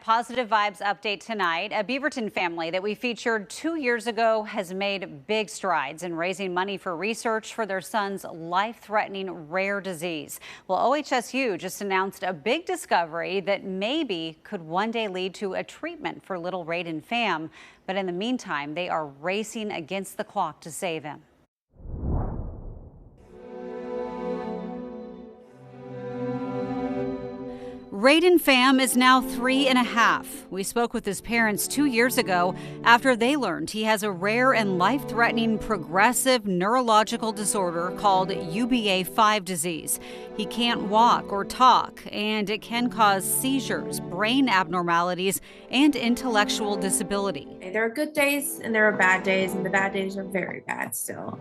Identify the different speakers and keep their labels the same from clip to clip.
Speaker 1: Positive Vibes update tonight. A Beaverton family that we featured 2 years ago has made big strides in raising money for research for their son's life-threatening rare disease. Well, OHSU just announced a big discovery that maybe could one day lead to a treatment for little Raiden Pham. But in the meantime, they are racing against the clock to save him. Raiden Pham is now 3.5. We spoke with his parents 2 years ago after they learned he has a rare and life-threatening progressive neurological disorder called UBA5 disease. He can't walk or talk, and it can cause seizures, brain abnormalities, and intellectual disability.
Speaker 2: There are good days and there are bad days, and the bad days are very bad still.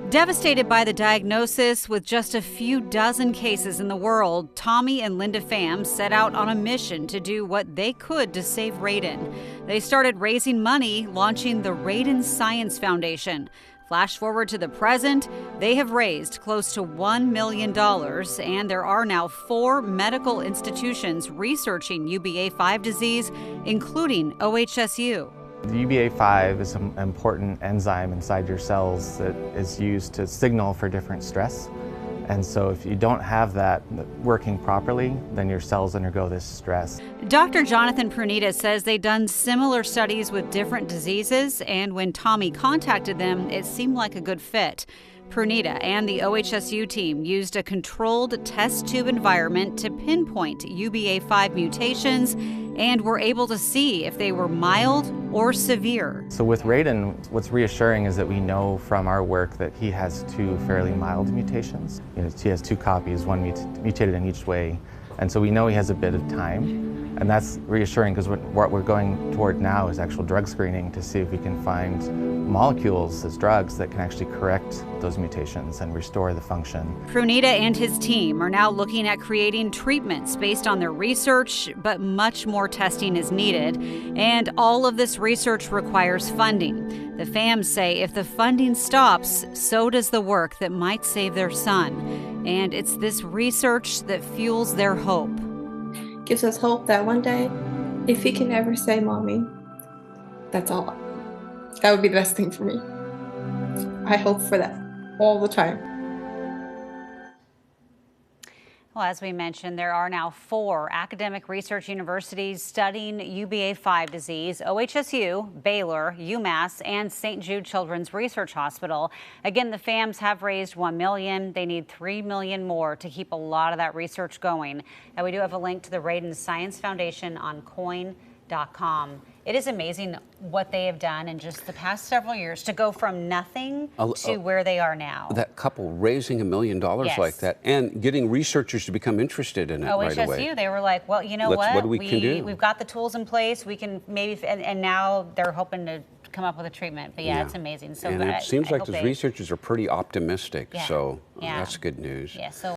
Speaker 1: Devastated by the diagnosis, with just a few dozen cases in the world, Tommy and Linda Pham set out on a mission to do what they could to save Raiden. They started raising money, launching the Raiden Science Foundation. Flash forward to the present, they have raised close to $1 million, and there are now 4 medical institutions researching UBA5 disease, including OHSU.
Speaker 3: The UBA5 is an important enzyme inside your cells that is used to signal for different stress. And so if you don't have that working properly, then your cells undergo this stress.
Speaker 1: Dr. Jonathan Prunita says they've done similar studies with different diseases, and when Tommy contacted them, it seemed like a good fit. Prunita and the OHSU team used a controlled test tube environment to pinpoint UBA5 mutations and were able to see if they were mild or severe.
Speaker 3: So with Raiden, what's reassuring is that we know from our work that he has 2 fairly mild mutations. He has 2 copies, one mutated in each way. And so we know he has a bit of time. And that's reassuring because what we're going toward now is actual drug screening to see if we can find molecules as drugs that can actually correct those mutations and restore the function.
Speaker 1: Prunita and his team are now looking at creating treatments based on their research, but much more testing is needed. And all of this research requires funding. The Phams say if the funding stops, so does the work that might save their son. And it's this research that fuels their hope.
Speaker 2: Gives us hope that one day, if he can ever say, "Mommy," that's all. That would be the best thing for me. I hope for that all the time.
Speaker 1: Well, as we mentioned, there are now 4 academic research universities studying UBA5 disease: OHSU, Baylor, UMass, and St. Jude Children's Research Hospital. Again, the Phams have raised $1 million. They need $3 million more to keep a lot of that research going. And we do have a link to the Raiden Science Foundation on coin.com. It is amazing what they have done in just the past several years to go from nothing to where they are now.
Speaker 4: That couple raising $1 million like that and getting researchers to become interested in it right away.
Speaker 1: OHSU, they were like, well, you know what we can do. We've got the tools in place. We can maybe, and now they're hoping to come up with a treatment. But yeah, it's amazing. So
Speaker 4: and it seems like those researchers are pretty optimistic. So that's good news.
Speaker 1: Yeah. So.